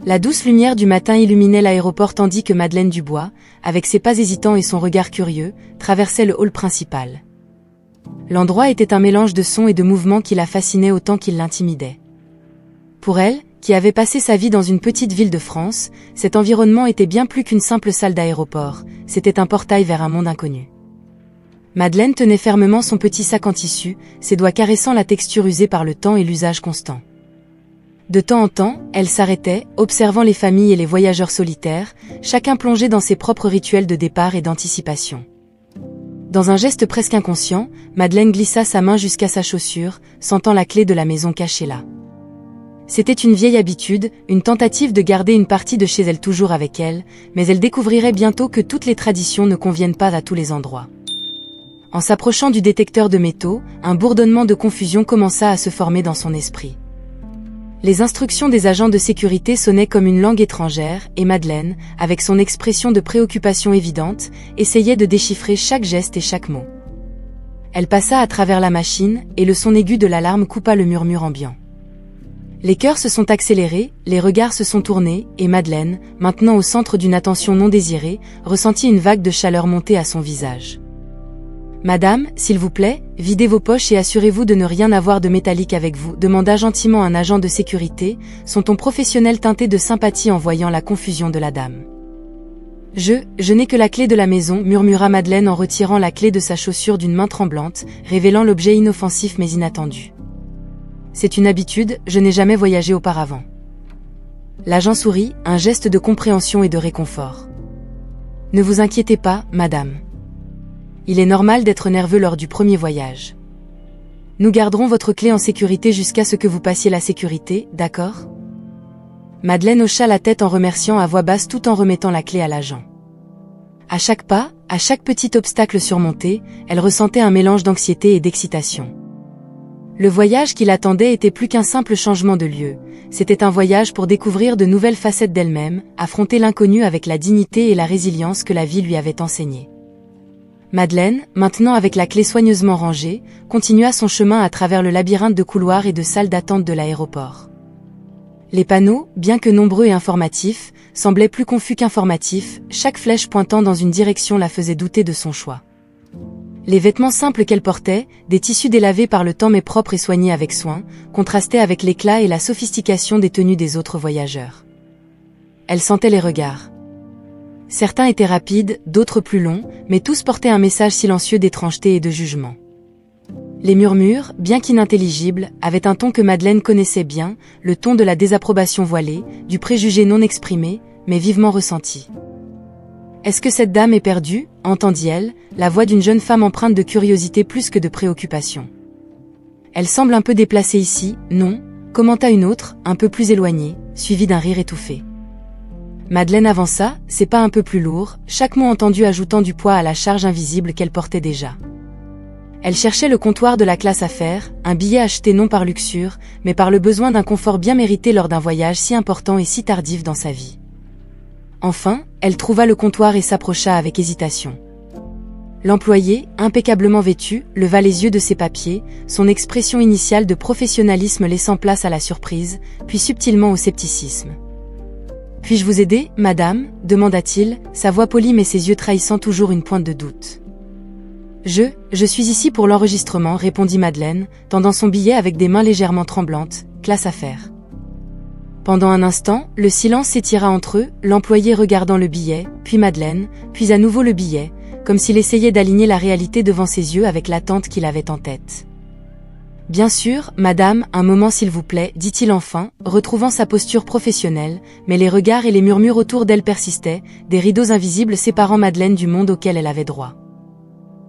La douce lumière du matin illuminait l'aéroport tandis que Madeleine Dubois, avec ses pas hésitants et son regard curieux, traversait le hall principal. L'endroit était un mélange de sons et de mouvements qui la fascinaient autant qu'il l'intimidait. Pour elle, qui avait passé sa vie dans une petite ville de France, cet environnement était bien plus qu'une simple salle d'aéroport, c'était un portail vers un monde inconnu. Madeleine tenait fermement son petit sac en tissu, ses doigts caressant la texture usée par le temps et l'usage constant. De temps en temps, elle s'arrêtait, observant les familles et les voyageurs solitaires, chacun plongé dans ses propres rituels de départ et d'anticipation. Dans un geste presque inconscient, Madeleine glissa sa main jusqu'à sa chaussure, sentant la clé de la maison cachée là. C'était une vieille habitude, une tentative de garder une partie de chez elle toujours avec elle, mais elle découvrirait bientôt que toutes les traditions ne conviennent pas à tous les endroits. En s'approchant du détecteur de métaux, un bourdonnement de confusion commença à se former dans son esprit. Les instructions des agents de sécurité sonnaient comme une langue étrangère, et Madeleine, avec son expression de préoccupation évidente, essayait de déchiffrer chaque geste et chaque mot. Elle passa à travers la machine, et le son aigu de l'alarme coupa le murmure ambiant. Les cœurs se sont accélérés, les regards se sont tournés, et Madeleine, maintenant au centre d'une attention non désirée, ressentit une vague de chaleur monter à son visage. « Madame, s'il vous plaît, videz vos poches et assurez-vous de ne rien avoir de métallique avec vous » demanda gentiment un agent de sécurité, son ton professionnel teinté de sympathie en voyant la confusion de la dame. « Je n'ai que la clé de la maison » murmura Madeleine en retirant la clé de sa chaussure d'une main tremblante, révélant l'objet inoffensif mais inattendu. « C'est une habitude, je n'ai jamais voyagé auparavant. » L'agent sourit, un geste de compréhension et de réconfort. « Ne vous inquiétez pas, madame. Il est normal d'être nerveux lors du premier voyage. Nous garderons votre clé en sécurité jusqu'à ce que vous passiez la sécurité, d'accord ? » Madeleine hocha la tête en remerciant à voix basse tout en remettant la clé à l'agent. À chaque pas, à chaque petit obstacle surmonté, elle ressentait un mélange d'anxiété et d'excitation. Le voyage qui l'attendait était plus qu'un simple changement de lieu, c'était un voyage pour découvrir de nouvelles facettes d'elle-même, affronter l'inconnu avec la dignité et la résilience que la vie lui avait enseignées. Madeleine, maintenant avec la clé soigneusement rangée, continua son chemin à travers le labyrinthe de couloirs et de salles d'attente de l'aéroport. Les panneaux, bien que nombreux et informatifs, semblaient plus confus qu'informatifs, chaque flèche pointant dans une direction la faisait douter de son choix. Les vêtements simples qu'elle portait, des tissus délavés par le temps mais propres et soignés avec soin, contrastaient avec l'éclat et la sophistication des tenues des autres voyageurs. Elle sentait les regards. Certains étaient rapides, d'autres plus longs, mais tous portaient un message silencieux d'étrangeté et de jugement. Les murmures, bien qu'inintelligibles, avaient un ton que Madeleine connaissait bien, le ton de la désapprobation voilée, du préjugé non exprimé, mais vivement ressenti. « Est-ce que cette dame est perdue ?» entendit-elle, la voix d'une jeune femme empreinte de curiosité plus que de préoccupation. « Elle semble un peu déplacée ici, non ?» commenta une autre, un peu plus éloignée, suivie d'un rire étouffé. Madeleine avança, ses pas un peu plus lourds, chaque mot entendu ajoutant du poids à la charge invisible qu'elle portait déjà. Elle cherchait le comptoir de la classe affaires, un billet acheté non par luxure, mais par le besoin d'un confort bien mérité lors d'un voyage si important et si tardif dans sa vie. Enfin, elle trouva le comptoir et s'approcha avec hésitation. L'employé, impeccablement vêtu, leva les yeux de ses papiers, son expression initiale de professionnalisme laissant place à la surprise, puis subtilement au scepticisme. « Puis-je vous aider, madame ?» demanda-t-il, sa voix polie mais ses yeux trahissant toujours une pointe de doute. « Je suis ici pour l'enregistrement » répondit Madeleine, tendant son billet avec des mains légèrement tremblantes, « classe affaires ». Pendant un instant, le silence s'étira entre eux, l'employé regardant le billet, puis Madeleine, puis à nouveau le billet, comme s'il essayait d'aligner la réalité devant ses yeux avec l'attente qu'il avait en tête. « Bien sûr, madame, un moment s'il vous plaît, dit-il enfin, retrouvant sa posture professionnelle, mais les regards et les murmures autour d'elle persistaient, des rideaux invisibles séparant Madeleine du monde auquel elle avait droit.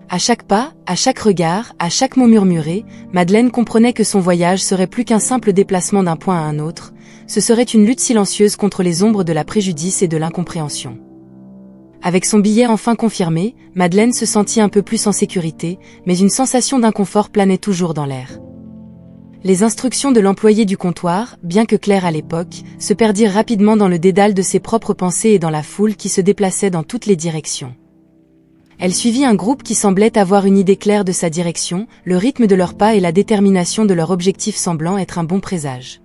À chaque pas, à chaque regard, à chaque mot murmuré, Madeleine comprenait que son voyage serait plus qu'un simple déplacement d'un point à un autre, ce serait une lutte silencieuse contre les ombres de la préjudice et de l'incompréhension. Avec son billet enfin confirmé, Madeleine se sentit un peu plus en sécurité, mais une sensation d'inconfort planait toujours dans l'air. Les instructions de l'employé du comptoir, bien que claires à l'époque, se perdirent rapidement dans le dédale de ses propres pensées et dans la foule qui se déplaçait dans toutes les directions. Elle suivit un groupe qui semblait avoir une idée claire de sa direction, le rythme de leurs pas et la détermination de leur objectif semblant être un bon présage.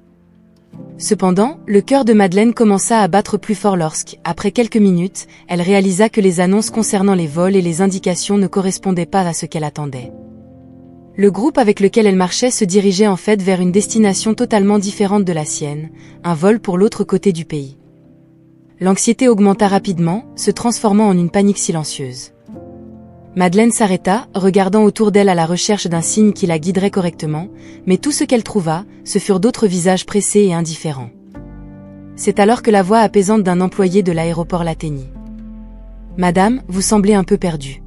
Cependant, le cœur de Madeleine commença à battre plus fort lorsque, après quelques minutes, elle réalisa que les annonces concernant les vols et les indications ne correspondaient pas à ce qu'elle attendait. Le groupe avec lequel elle marchait se dirigeait en fait vers une destination totalement différente de la sienne, un vol pour l'autre côté du pays. L'anxiété augmenta rapidement, se transformant en une panique silencieuse. Madeleine s'arrêta, regardant autour d'elle à la recherche d'un signe qui la guiderait correctement, mais tout ce qu'elle trouva, ce furent d'autres visages pressés et indifférents. C'est alors que la voix apaisante d'un employé de l'aéroport l'atteignit. « Madame, vous semblez un peu perdue.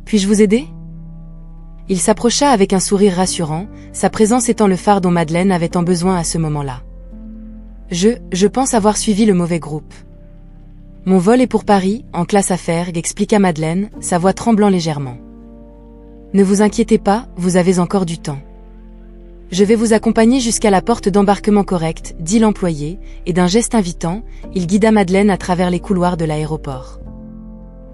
Puis-je vous aider ?» Il s'approcha avec un sourire rassurant, sa présence étant le phare dont Madeleine avait tant besoin à ce moment-là. « Je pense avoir suivi le mauvais groupe. Mon vol est pour Paris, en classe affaires, expliqua Madeleine, sa voix tremblant légèrement. Ne vous inquiétez pas, vous avez encore du temps. Je vais vous accompagner jusqu'à la porte d'embarquement correcte, dit l'employé, et d'un geste invitant, il guida Madeleine à travers les couloirs de l'aéroport.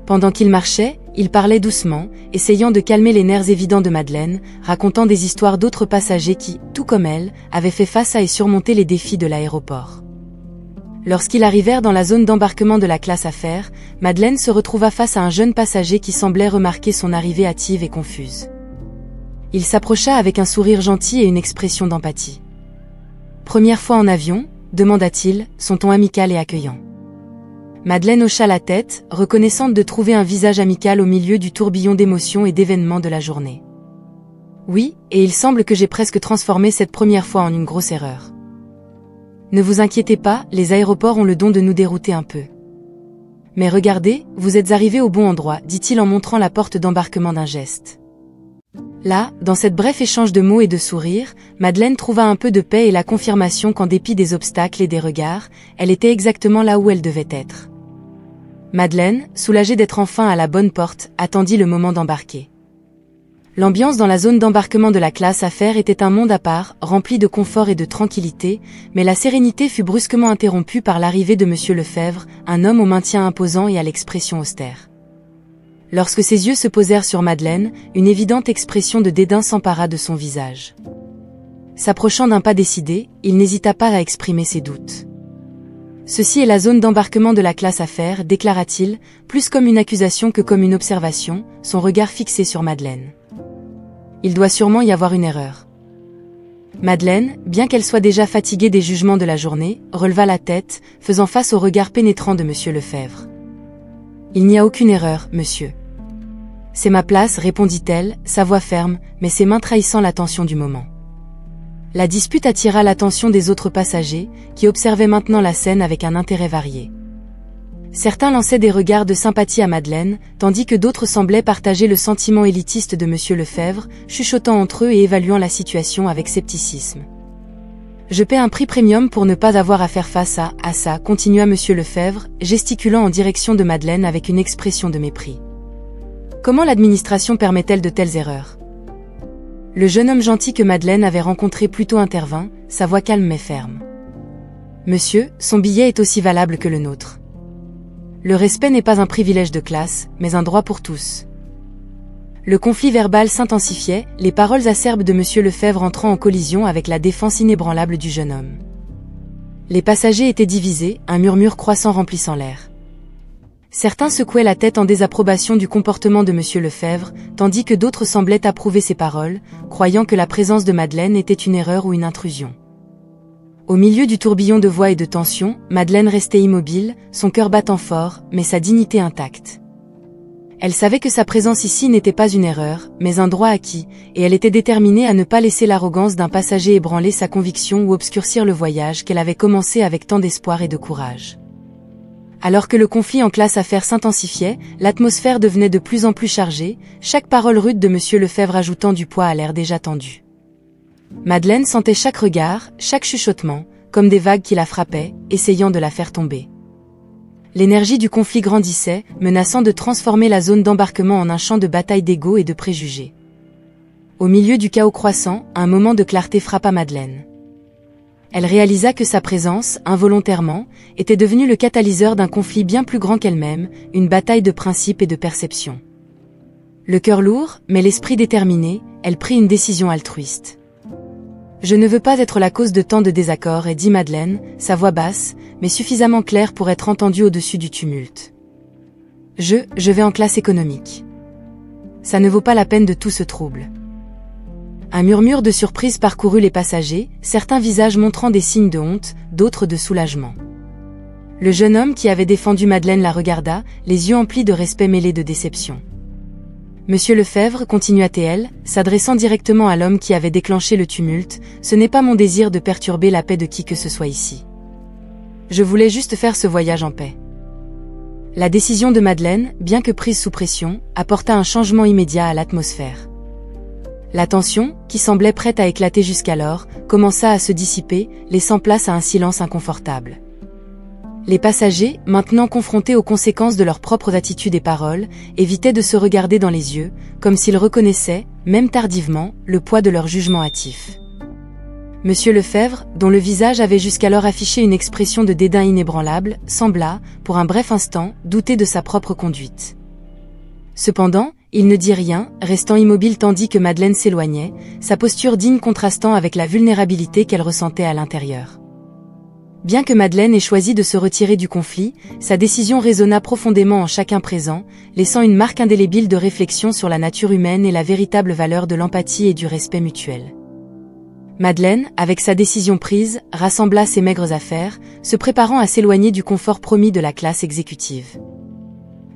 Pendant qu'il marchait, il parlait doucement, essayant de calmer les nerfs évidents de Madeleine, racontant des histoires d'autres passagers qui, tout comme elle, avaient fait face à et surmonté les défis de l'aéroport. Lorsqu'ils arrivèrent dans la zone d'embarquement de la classe affaires, Madeleine se retrouva face à un jeune passager qui semblait remarquer son arrivée hâtive et confuse. Il s'approcha avec un sourire gentil et une expression d'empathie. « Première fois en avion ?» demanda-t-il, son ton amical et accueillant. Madeleine hocha la tête, reconnaissante de trouver un visage amical au milieu du tourbillon d'émotions et d'événements de la journée. « Oui, et il semble que j'ai presque transformé cette première fois en une grosse erreur. » Ne vous inquiétez pas, les aéroports ont le don de nous dérouter un peu. Mais regardez, vous êtes arrivé au bon endroit, dit-il en montrant la porte d'embarquement d'un geste. Là, dans cette bref échange de mots et de sourires, Madeleine trouva un peu de paix et la confirmation qu'en dépit des obstacles et des regards, elle était exactement là où elle devait être. Madeleine, soulagée d'être enfin à la bonne porte, attendit le moment d'embarquer. L'ambiance dans la zone d'embarquement de la classe affaires était un monde à part, rempli de confort et de tranquillité, mais la sérénité fut brusquement interrompue par l'arrivée de Monsieur Lefebvre, un homme au maintien imposant et à l'expression austère. Lorsque ses yeux se posèrent sur Madeleine, une évidente expression de dédain s'empara de son visage. S'approchant d'un pas décidé, il n'hésita pas à exprimer ses doutes. « Ceci est la zone d'embarquement de la classe affaires, déclara-t-il, plus comme une accusation que comme une observation, son regard fixé sur Madeleine. Il doit sûrement y avoir une erreur. » Madeleine, bien qu'elle soit déjà fatiguée des jugements de la journée, releva la tête, faisant face au regard pénétrant de Monsieur Lefebvre. « Il n'y a aucune erreur, monsieur. C'est ma place, répondit-elle, sa voix ferme, mais ses mains trahissant l'attention du moment. La dispute attira l'attention des autres passagers, qui observaient maintenant la scène avec un intérêt varié. Certains lançaient des regards de sympathie à Madeleine, tandis que d'autres semblaient partager le sentiment élitiste de Monsieur Lefebvre, chuchotant entre eux et évaluant la situation avec scepticisme. « Je paie un prix premium pour ne pas avoir à faire face à ça, continua Monsieur Lefebvre, gesticulant en direction de Madeleine avec une expression de mépris. Comment l'administration permet-elle de telles erreurs ? Le jeune homme gentil que Madeleine avait rencontré plus tôt intervint, sa voix calme mais ferme. « Monsieur, son billet est aussi valable que le nôtre. Le respect n'est pas un privilège de classe, mais un droit pour tous. » Le conflit verbal s'intensifiait, les paroles acerbes de Monsieur Lefebvre entrant en collision avec la défense inébranlable du jeune homme. Les passagers étaient divisés, un murmure croissant remplissant l'air. Certains secouaient la tête en désapprobation du comportement de Monsieur Lefebvre, tandis que d'autres semblaient approuver ses paroles, croyant que la présence de Madeleine était une erreur ou une intrusion. Au milieu du tourbillon de voix et de tension, Madeleine restait immobile, son cœur battant fort, mais sa dignité intacte. Elle savait que sa présence ici n'était pas une erreur, mais un droit acquis, et elle était déterminée à ne pas laisser l'arrogance d'un passager ébranler sa conviction ou obscurcir le voyage qu'elle avait commencé avec tant d'espoir et de courage. Alors que le conflit en classe affaires s'intensifiait, l'atmosphère devenait de plus en plus chargée, chaque parole rude de Monsieur Lefebvre ajoutant du poids à l'air déjà tendu. Madeleine sentait chaque regard, chaque chuchotement, comme des vagues qui la frappaient, essayant de la faire tomber. L'énergie du conflit grandissait, menaçant de transformer la zone d'embarquement en un champ de bataille d'ego et de préjugés. Au milieu du chaos croissant, un moment de clarté frappa Madeleine. Elle réalisa que sa présence, involontairement, était devenue le catalyseur d'un conflit bien plus grand qu'elle-même, une bataille de principes et de perceptions. Le cœur lourd, mais l'esprit déterminé, elle prit une décision altruiste. Je ne veux pas être la cause de tant de désaccords, dit Madeleine, sa voix basse, mais suffisamment claire pour être entendue au-dessus du tumulte. Je vais en classe économique. Ça ne vaut pas la peine de tout ce trouble. Un murmure de surprise parcourut les passagers, certains visages montrant des signes de honte, d'autres de soulagement. Le jeune homme qui avait défendu Madeleine la regarda, les yeux emplis de respect mêlé de déception. Monsieur Lefebvre, continua-t-elle, s'adressant directement à l'homme qui avait déclenché le tumulte, ce n'est pas mon désir de perturber la paix de qui que ce soit ici. Je voulais juste faire ce voyage en paix. La décision de Madeleine, bien que prise sous pression, apporta un changement immédiat à l'atmosphère. La tension, qui semblait prête à éclater jusqu'alors, commença à se dissiper, laissant place à un silence inconfortable. Les passagers, maintenant confrontés aux conséquences de leurs propres attitudes et paroles, évitaient de se regarder dans les yeux, comme s'ils reconnaissaient, même tardivement, le poids de leur jugement hâtif. Monsieur Lefebvre, dont le visage avait jusqu'alors affiché une expression de dédain inébranlable, sembla, pour un bref instant, douter de sa propre conduite. Cependant, il ne dit rien, restant immobile tandis que Madeleine s'éloignait, sa posture digne contrastant avec la vulnérabilité qu'elle ressentait à l'intérieur. Bien que Madeleine ait choisi de se retirer du conflit, sa décision résonna profondément en chacun présent, laissant une marque indélébile de réflexion sur la nature humaine et la véritable valeur de l'empathie et du respect mutuel. Madeleine, avec sa décision prise, rassembla ses maigres affaires, se préparant à s'éloigner du confort promis de la classe exécutive.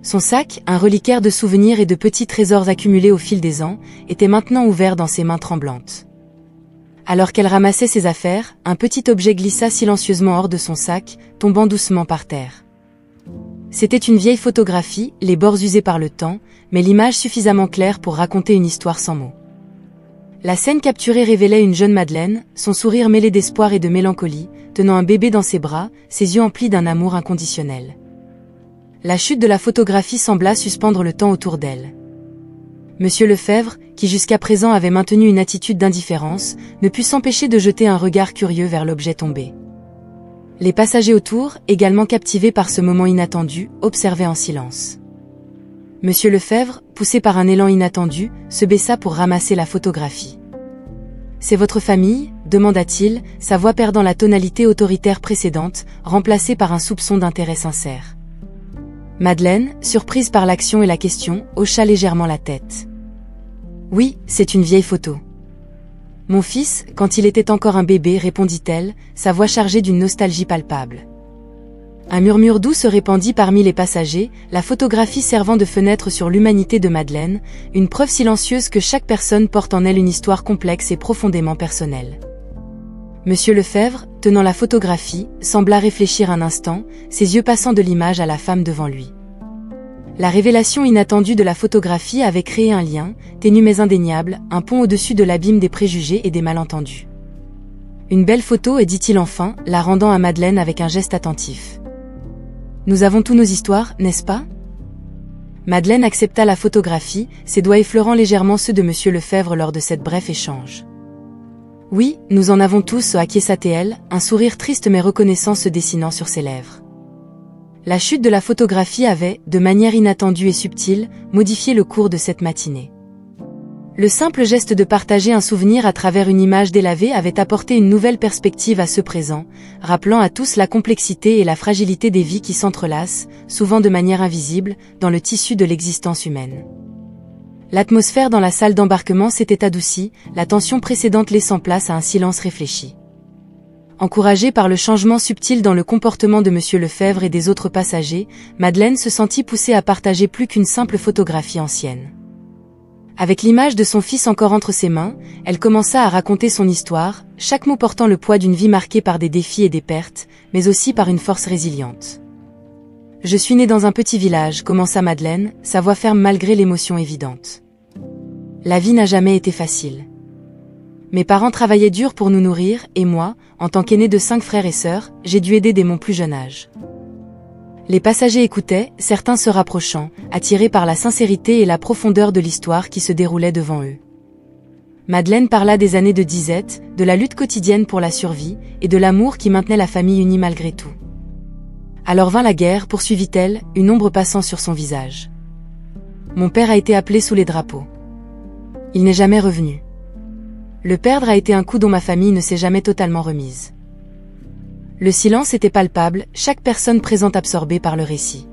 Son sac, un reliquaire de souvenirs et de petits trésors accumulés au fil des ans, était maintenant ouvert dans ses mains tremblantes. Alors qu'elle ramassait ses affaires, un petit objet glissa silencieusement hors de son sac, tombant doucement par terre. C'était une vieille photographie, les bords usés par le temps, mais l'image suffisamment claire pour raconter une histoire sans mots. La scène capturée révélait une jeune Madeleine, son sourire mêlé d'espoir et de mélancolie, tenant un bébé dans ses bras, ses yeux emplis d'un amour inconditionnel. La chute de la photographie sembla suspendre le temps autour d'elle. Monsieur Lefebvre, qui jusqu'à présent avait maintenu une attitude d'indifférence, ne put s'empêcher de jeter un regard curieux vers l'objet tombé. Les passagers autour, également captivés par ce moment inattendu, observaient en silence. Monsieur Lefebvre, poussé par un élan inattendu, se baissa pour ramasser la photographie. « C'est votre famille ?» demanda-t-il, sa voix perdant la tonalité autoritaire précédente, remplacée par un soupçon d'intérêt sincère. Madeleine, surprise par l'action et la question, hocha légèrement la tête. « Oui, c'est une vieille photo. »« Mon fils, quand il était encore un bébé, répondit-elle, sa voix chargée d'une nostalgie palpable. » Un murmure doux se répandit parmi les passagers, la photographie servant de fenêtre sur l'humanité de Madeleine, une preuve silencieuse que chaque personne porte en elle une histoire complexe et profondément personnelle. Monsieur Lefebvre, tenant la photographie, sembla réfléchir un instant, ses yeux passant de l'image à la femme devant lui. La révélation inattendue de la photographie avait créé un lien, ténu mais indéniable, un pont au-dessus de l'abîme des préjugés et des malentendus. « Une belle photo, dit-il enfin, la rendant à Madeleine avec un geste attentif. « Nous avons tous nos histoires, n'est-ce pas ?» Madeleine accepta la photographie, ses doigts effleurant légèrement ceux de Monsieur Lefebvre lors de cette bref échange. « Oui, nous en avons tous, acquiesça-t-elle, un sourire triste mais reconnaissant se dessinant sur ses lèvres. La chute de la photographie avait, de manière inattendue et subtile, modifié le cours de cette matinée. Le simple geste de partager un souvenir à travers une image délavée avait apporté une nouvelle perspective à ce présent, rappelant à tous la complexité et la fragilité des vies qui s'entrelacent, souvent de manière invisible, dans le tissu de l'existence humaine. L'atmosphère dans la salle d'embarquement s'était adoucie, la tension précédente laissant place à un silence réfléchi. Encouragée par le changement subtil dans le comportement de Monsieur Lefebvre et des autres passagers, Madeleine se sentit poussée à partager plus qu'une simple photographie ancienne. Avec l'image de son fils encore entre ses mains, elle commença à raconter son histoire, chaque mot portant le poids d'une vie marquée par des défis et des pertes, mais aussi par une force résiliente. « Je suis née dans un petit village », commença Madeleine, sa voix ferme malgré l'émotion évidente. La vie n'a jamais été facile. Mes parents travaillaient dur pour nous nourrir, et moi, en tant qu'aînée de 5 frères et sœurs, j'ai dû aider dès mon plus jeune âge. Les passagers écoutaient, certains se rapprochant, attirés par la sincérité et la profondeur de l'histoire qui se déroulait devant eux. Madeleine parla des années de disette, de la lutte quotidienne pour la survie, et de l'amour qui maintenait la famille unie malgré tout. Alors vint la guerre, poursuivit-elle, une ombre passant sur son visage. Mon père a été appelé sous les drapeaux. Il n'est jamais revenu. Le perdre a été un coup dont ma famille ne s'est jamais totalement remise. Le silence était palpable, chaque personne présente absorbée par le récit.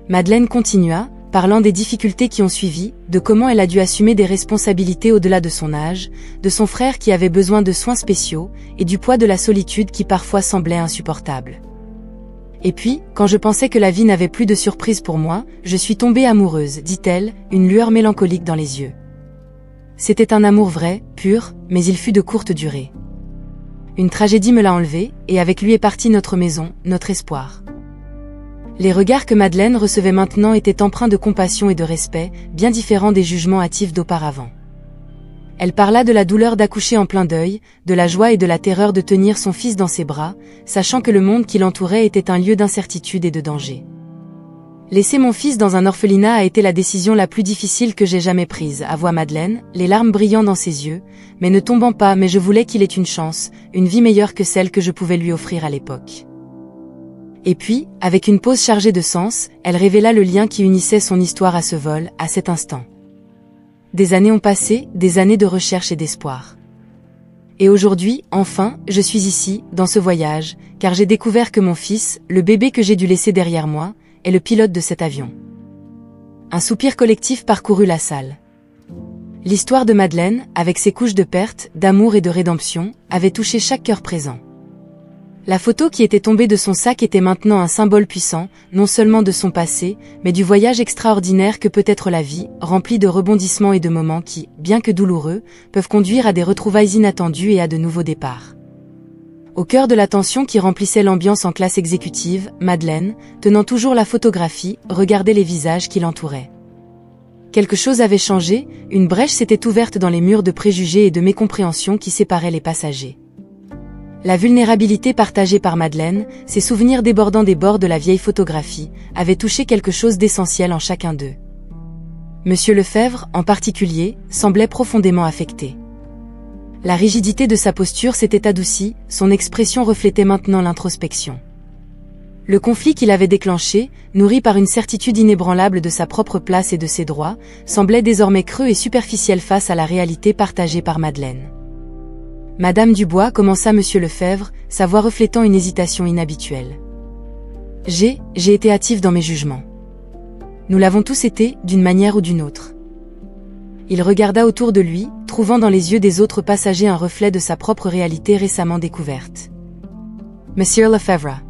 Madeleine continua, parlant des difficultés qui ont suivi, de comment elle a dû assumer des responsabilités au-delà de son âge, de son frère qui avait besoin de soins spéciaux, et du poids de la solitude qui parfois semblait insupportable. Et puis, quand je pensais que la vie n'avait plus de surprise pour moi, je suis tombée amoureuse, dit-elle, une lueur mélancolique dans les yeux. C'était un amour vrai, pur, mais il fut de courte durée. Une tragédie me l'a enlevé, et avec lui est partie notre maison, notre espoir. Les regards que Madeleine recevait maintenant étaient empreints de compassion et de respect, bien différents des jugements hâtifs d'auparavant. Elle parla de la douleur d'accoucher en plein deuil, de la joie et de la terreur de tenir son fils dans ses bras, sachant que le monde qui l'entourait était un lieu d'incertitude et de danger. Laisser mon fils dans un orphelinat a été la décision la plus difficile que j'ai jamais prise, avoua Madeleine, les larmes brillant dans ses yeux, mais ne tombant pas, mais je voulais qu'il ait une chance, une vie meilleure que celle que je pouvais lui offrir à l'époque. Et puis, avec une pause chargée de sens, elle révéla le lien qui unissait son histoire à ce vol, à cet instant. Des années ont passé, des années de recherche et d'espoir. Et aujourd'hui, enfin, je suis ici, dans ce voyage, car j'ai découvert que mon fils, le bébé que j'ai dû laisser derrière moi, est le pilote de cet avion. Un soupir collectif parcourut la salle. L'histoire de Madeleine, avec ses couches de perte, d'amour et de rédemption, avait touché chaque cœur présent. La photo qui était tombée de son sac était maintenant un symbole puissant, non seulement de son passé, mais du voyage extraordinaire que peut être la vie, remplie de rebondissements et de moments qui, bien que douloureux, peuvent conduire à des retrouvailles inattendues et à de nouveaux départs. Au cœur de la tension qui remplissait l'ambiance en classe exécutive, Madeleine, tenant toujours la photographie, regardait les visages qui l'entouraient. Quelque chose avait changé, une brèche s'était ouverte dans les murs de préjugés et de mécompréhension qui séparaient les passagers. La vulnérabilité partagée par Madeleine, ses souvenirs débordant des bords de la vieille photographie, avaient touché quelque chose d'essentiel en chacun d'eux. Monsieur Lefebvre, en particulier, semblait profondément affecté. La rigidité de sa posture s'était adoucie, son expression reflétait maintenant l'introspection. Le conflit qu'il avait déclenché, nourri par une certitude inébranlable de sa propre place et de ses droits, semblait désormais creux et superficiel face à la réalité partagée par Madeleine. Madame Dubois, commença Monsieur Lefebvre, sa voix reflétant une hésitation inhabituelle. J'ai été hâtive dans mes jugements. Nous l'avons tous été, d'une manière ou d'une autre. Il regarda autour de lui, trouvant dans les yeux des autres passagers un reflet de sa propre réalité récemment découverte. Monsieur Lefebvre.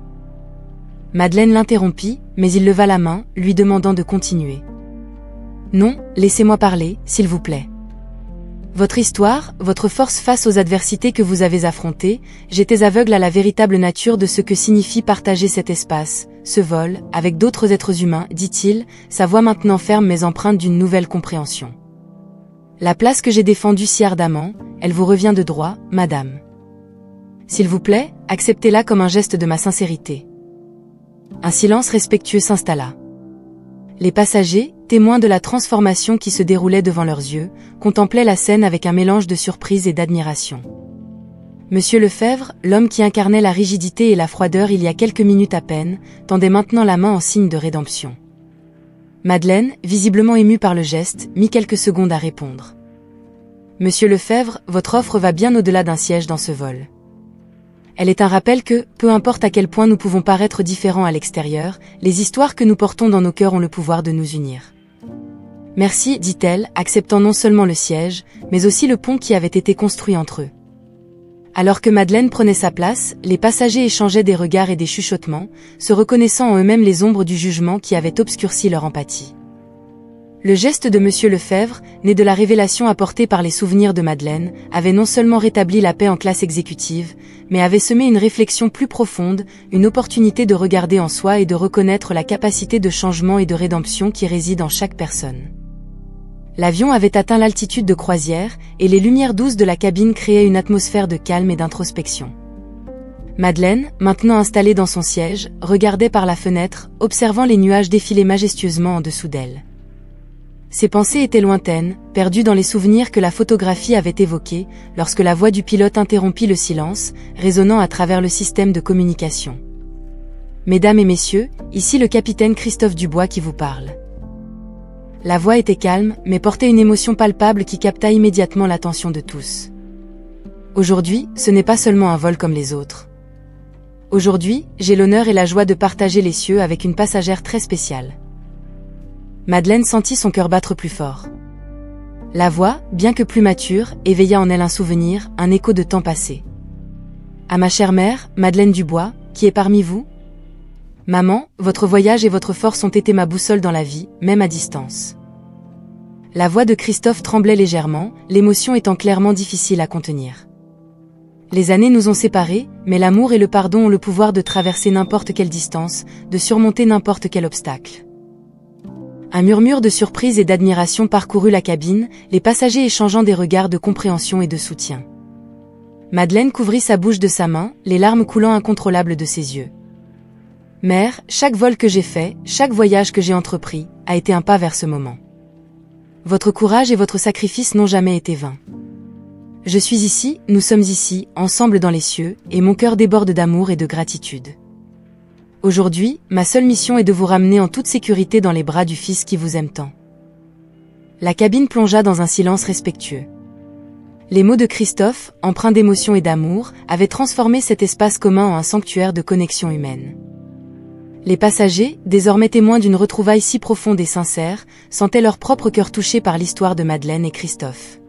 Madeleine l'interrompit, mais il leva la main, lui demandant de continuer. Non, laissez-moi parler, s'il vous plaît. Votre histoire, votre force face aux adversités que vous avez affrontées, j'étais aveugle à la véritable nature de ce que signifie partager cet espace, ce vol, avec d'autres êtres humains, dit-il, sa voix maintenant ferme mais empreinte d'une nouvelle compréhension. La place que j'ai défendue si ardemment, elle vous revient de droit, madame. S'il vous plaît, acceptez-la comme un geste de ma sincérité. Un silence respectueux s'installa. Les passagers, témoins de la transformation qui se déroulait devant leurs yeux, contemplaient la scène avec un mélange de surprise et d'admiration. Monsieur Lefebvre, l'homme qui incarnait la rigidité et la froideur il y a quelques minutes à peine, tendait maintenant la main en signe de rédemption. Madeleine, visiblement émue par le geste, mit quelques secondes à répondre. Monsieur Lefebvre, votre offre va bien au-delà d'un siège dans ce vol. Elle est un rappel que, peu importe à quel point nous pouvons paraître différents à l'extérieur, les histoires que nous portons dans nos cœurs ont le pouvoir de nous unir. Merci, dit-elle, acceptant non seulement le siège, mais aussi le pont qui avait été construit entre eux. Alors que Madeleine prenait sa place, les passagers échangeaient des regards et des chuchotements, se reconnaissant en eux-mêmes les ombres du jugement qui avait obscurci leur empathie. Le geste de Monsieur Lefebvre, né de la révélation apportée par les souvenirs de Madeleine, avait non seulement rétabli la paix en classe exécutive, mais avait semé une réflexion plus profonde, une opportunité de regarder en soi et de reconnaître la capacité de changement et de rédemption qui réside en chaque personne. L'avion avait atteint l'altitude de croisière, et les lumières douces de la cabine créaient une atmosphère de calme et d'introspection. Madeleine, maintenant installée dans son siège, regardait par la fenêtre, observant les nuages défiler majestueusement en dessous d'elle. Ses pensées étaient lointaines, perdues dans les souvenirs que la photographie avait évoqués, lorsque la voix du pilote interrompit le silence, résonnant à travers le système de communication. Mesdames et messieurs, ici le capitaine Christophe Dubois qui vous parle. La voix était calme, mais portait une émotion palpable qui capta immédiatement l'attention de tous. Aujourd'hui, ce n'est pas seulement un vol comme les autres. Aujourd'hui, j'ai l'honneur et la joie de partager les cieux avec une passagère très spéciale. Madeleine sentit son cœur battre plus fort. La voix, bien que plus mature, éveilla en elle un souvenir, un écho de temps passé. « À ma chère mère, Madeleine Dubois, qui est parmi vous ? Maman, votre voyage et votre force ont été ma boussole dans la vie, même à distance. » La voix de Christophe tremblait légèrement, l'émotion étant clairement difficile à contenir. Les années nous ont séparés, mais l'amour et le pardon ont le pouvoir de traverser n'importe quelle distance, de surmonter n'importe quel obstacle. Un murmure de surprise et d'admiration parcourut la cabine, les passagers échangeant des regards de compréhension et de soutien. Madeleine couvrit sa bouche de sa main, les larmes coulant incontrôlables de ses yeux. « Mère, chaque vol que j'ai fait, chaque voyage que j'ai entrepris, a été un pas vers ce moment. Votre courage et votre sacrifice n'ont jamais été vains. Je suis ici, nous sommes ici, ensemble dans les cieux, et mon cœur déborde d'amour et de gratitude. Aujourd'hui, ma seule mission est de vous ramener en toute sécurité dans les bras du Fils qui vous aime tant. » La cabine plongea dans un silence respectueux. Les mots de Christophe, empreints d'émotion et d'amour, avaient transformé cet espace commun en un sanctuaire de connexion humaine. Les passagers, désormais témoins d'une retrouvaille si profonde et sincère, sentaient leur propre cœur touché par l'histoire de Madeleine et Christophe.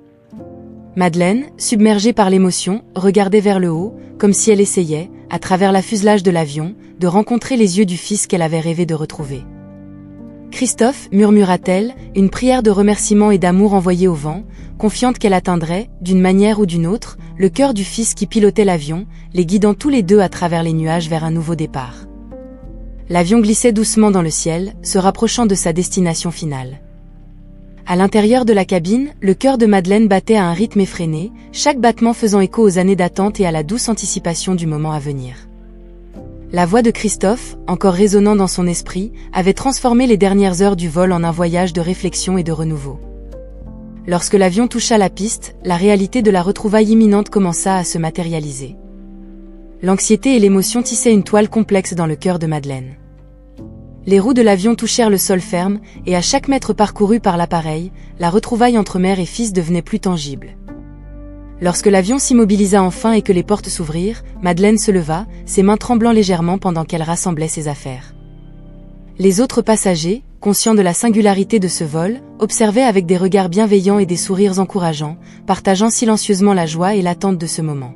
Madeleine, submergée par l'émotion, regardait vers le haut, comme si elle essayait, à travers la fuselage de l'avion, de rencontrer les yeux du Fils qu'elle avait rêvé de retrouver. Christophe, murmura-t-elle, une prière de remerciement et d'amour envoyée au vent, confiante qu'elle atteindrait, d'une manière ou d'une autre, le cœur du Fils qui pilotait l'avion, les guidant tous les deux à travers les nuages vers un nouveau départ. L'avion glissait doucement dans le ciel, se rapprochant de sa destination finale. À l'intérieur de la cabine, le cœur de Madeleine battait à un rythme effréné, chaque battement faisant écho aux années d'attente et à la douce anticipation du moment à venir. La voix de Christophe, encore résonnant dans son esprit, avait transformé les dernières heures du vol en un voyage de réflexion et de renouveau. Lorsque l'avion toucha la piste, la réalité de la retrouvaille imminente commença à se matérialiser. L'anxiété et l'émotion tissaient une toile complexe dans le cœur de Madeleine. Les roues de l'avion touchèrent le sol ferme, et à chaque mètre parcouru par l'appareil, la retrouvaille entre mère et fils devenait plus tangible. Lorsque l'avion s'immobilisa enfin et que les portes s'ouvrirent, Madeleine se leva, ses mains tremblant légèrement pendant qu'elle rassemblait ses affaires. Les autres passagers, conscients de la singularité de ce vol, observaient avec des regards bienveillants et des sourires encourageants, partageant silencieusement la joie et l'attente de ce moment.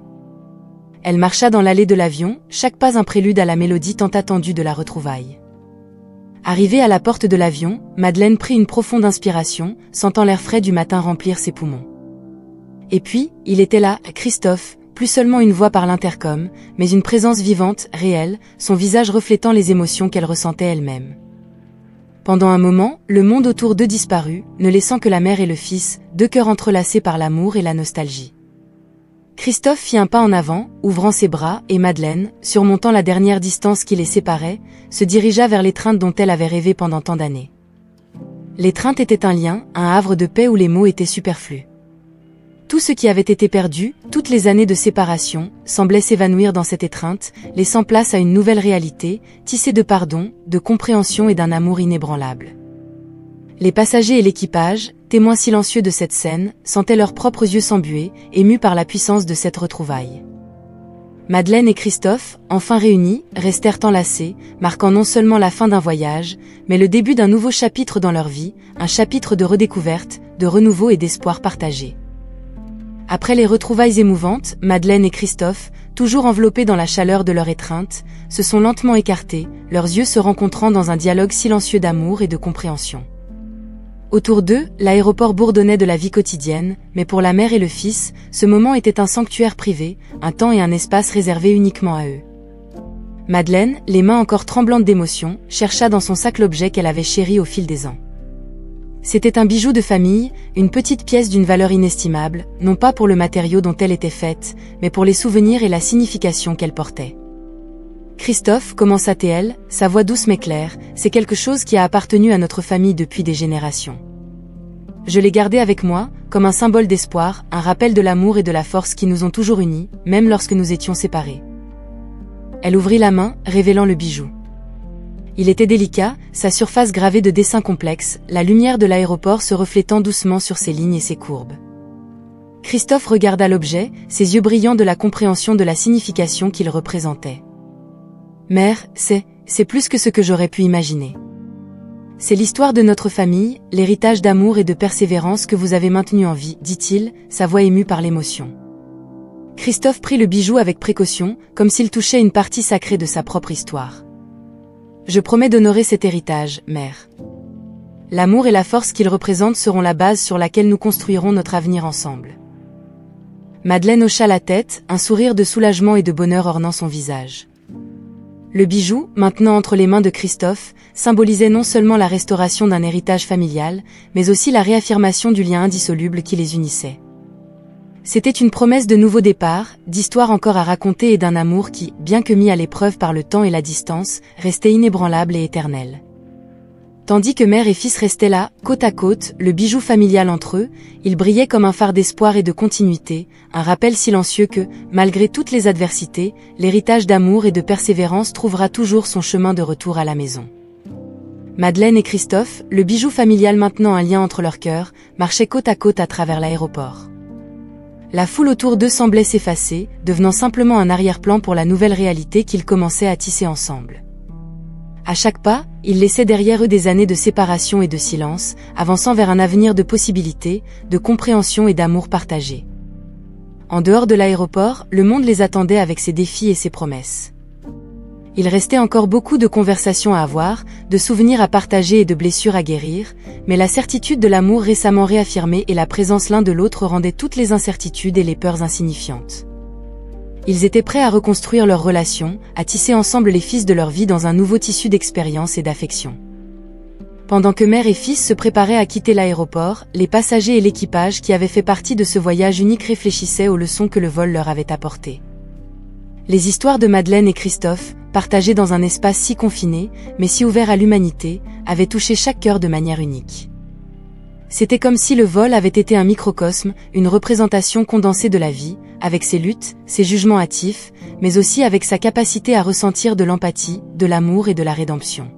Elle marcha dans l'allée de l'avion, chaque pas un prélude à la mélodie tant attendue de la retrouvaille. Arrivée à la porte de l'avion, Madeleine prit une profonde inspiration, sentant l'air frais du matin remplir ses poumons. Et puis, il était là, Christophe, plus seulement une voix par l'intercom, mais une présence vivante, réelle, son visage reflétant les émotions qu'elle ressentait elle-même. Pendant un moment, le monde autour d'eux disparut, ne laissant que la mère et le fils, deux cœurs entrelacés par l'amour et la nostalgie. Christophe fit un pas en avant, ouvrant ses bras, et Madeleine, surmontant la dernière distance qui les séparait, se dirigea vers l'étreinte dont elle avait rêvé pendant tant d'années. L'étreinte était un lien, un havre de paix où les mots étaient superflus. Tout ce qui avait été perdu, toutes les années de séparation, semblait s'évanouir dans cette étreinte, laissant place à une nouvelle réalité, tissée de pardon, de compréhension et d'un amour inébranlable. Les passagers et l'équipage, témoins silencieux de cette scène, sentaient leurs propres yeux s'embuer, émus par la puissance de cette retrouvaille. Madeleine et Christophe, enfin réunis, restèrent enlacés, marquant non seulement la fin d'un voyage, mais le début d'un nouveau chapitre dans leur vie, un chapitre de redécouverte, de renouveau et d'espoir partagé. Après les retrouvailles émouvantes, Madeleine et Christophe, toujours enveloppés dans la chaleur de leur étreinte, se sont lentement écartés, leurs yeux se rencontrant dans un dialogue silencieux d'amour et de compréhension. Autour d'eux, l'aéroport bourdonnait de la vie quotidienne, mais pour la mère et le fils, ce moment était un sanctuaire privé, un temps et un espace réservés uniquement à eux. Madeleine, les mains encore tremblantes d'émotion, chercha dans son sac l'objet qu'elle avait chéri au fil des ans. C'était un bijou de famille, une petite pièce d'une valeur inestimable, non pas pour le matériau dont elle était faite, mais pour les souvenirs et la signification qu'elle portait. Christophe, commença-t-elle, sa voix douce mais claire, c'est quelque chose qui a appartenu à notre famille depuis des générations. Je l'ai gardé avec moi, comme un symbole d'espoir, un rappel de l'amour et de la force qui nous ont toujours unis, même lorsque nous étions séparés. Elle ouvrit la main, révélant le bijou. Il était délicat, sa surface gravée de dessins complexes, la lumière de l'aéroport se reflétant doucement sur ses lignes et ses courbes. Christophe regarda l'objet, ses yeux brillants de la compréhension de la signification qu'il représentait. « Mère, c'est plus que ce que j'aurais pu imaginer. C'est l'histoire de notre famille, l'héritage d'amour et de persévérance que vous avez maintenu en vie, dit-il, sa voix émue par l'émotion. » Christophe prit le bijou avec précaution, comme s'il touchait une partie sacrée de sa propre histoire. « Je promets d'honorer cet héritage, mère. L'amour et la force qu'il représente seront la base sur laquelle nous construirons notre avenir ensemble. » Madeleine hocha la tête, un sourire de soulagement et de bonheur ornant son visage. Le bijou, maintenant entre les mains de Christophe, symbolisait non seulement la restauration d'un héritage familial, mais aussi la réaffirmation du lien indissoluble qui les unissait. C'était une promesse de nouveau départ, d'histoire encore à raconter et d'un amour qui, bien que mis à l'épreuve par le temps et la distance, restait inébranlable et éternel. Tandis que mère et fils restaient là, côte à côte, le bijou familial entre eux, il brillait comme un phare d'espoir et de continuité, un rappel silencieux que, malgré toutes les adversités, l'héritage d'amour et de persévérance trouvera toujours son chemin de retour à la maison. Madeleine et Christophe, le bijou familial maintenant un lien entre leurs cœurs, marchaient côte à côte à travers l'aéroport. La foule autour d'eux semblait s'effacer, devenant simplement un arrière-plan pour la nouvelle réalité qu'ils commençaient à tisser ensemble. À chaque pas, ils laissaient derrière eux des années de séparation et de silence, avançant vers un avenir de possibilités, de compréhension et d'amour partagé. En dehors de l'aéroport, le monde les attendait avec ses défis et ses promesses. Il restait encore beaucoup de conversations à avoir, de souvenirs à partager et de blessures à guérir, mais la certitude de l'amour récemment réaffirmée et la présence l'un de l'autre rendaient toutes les incertitudes et les peurs insignifiantes. Ils étaient prêts à reconstruire leur relation, à tisser ensemble les fils de leur vie dans un nouveau tissu d'expérience et d'affection. Pendant que mère et fils se préparaient à quitter l'aéroport, les passagers et l'équipage qui avaient fait partie de ce voyage unique réfléchissaient aux leçons que le vol leur avait apportées. Les histoires de Madeleine et Christophe, partagées dans un espace si confiné, mais si ouvert à l'humanité, avaient touché chaque cœur de manière unique. C'était comme si le vol avait été un microcosme, une représentation condensée de la vie, avec ses luttes, ses jugements hâtifs, mais aussi avec sa capacité à ressentir de l'empathie, de l'amour et de la rédemption.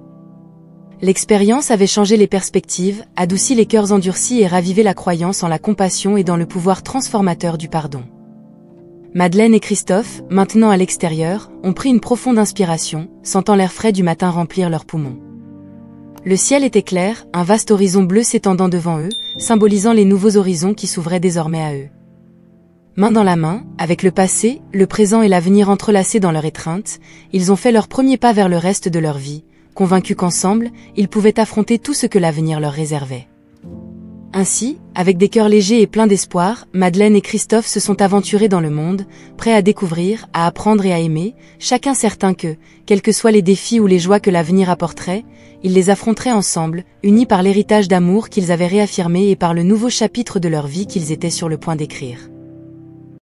L'expérience avait changé les perspectives, adouci les cœurs endurcis et ravivé la croyance en la compassion et dans le pouvoir transformateur du pardon. Madeleine et Christophe, maintenant à l'extérieur, ont pris une profonde inspiration, sentant l'air frais du matin remplir leurs poumons. Le ciel était clair, un vaste horizon bleu s'étendant devant eux, symbolisant les nouveaux horizons qui s'ouvraient désormais à eux. Main dans la main, avec le passé, le présent et l'avenir entrelacés dans leur étreinte, ils ont fait leur premier pas vers le reste de leur vie, convaincus qu'ensemble, ils pouvaient affronter tout ce que l'avenir leur réservait. Ainsi, avec des cœurs légers et pleins d'espoir, Madeleine et Christophe se sont aventurés dans le monde, prêts à découvrir, à apprendre et à aimer, chacun certain que, quels que soient les défis ou les joies que l'avenir apporterait, ils les affronteraient ensemble, unis par l'héritage d'amour qu'ils avaient réaffirmé et par le nouveau chapitre de leur vie qu'ils étaient sur le point d'écrire.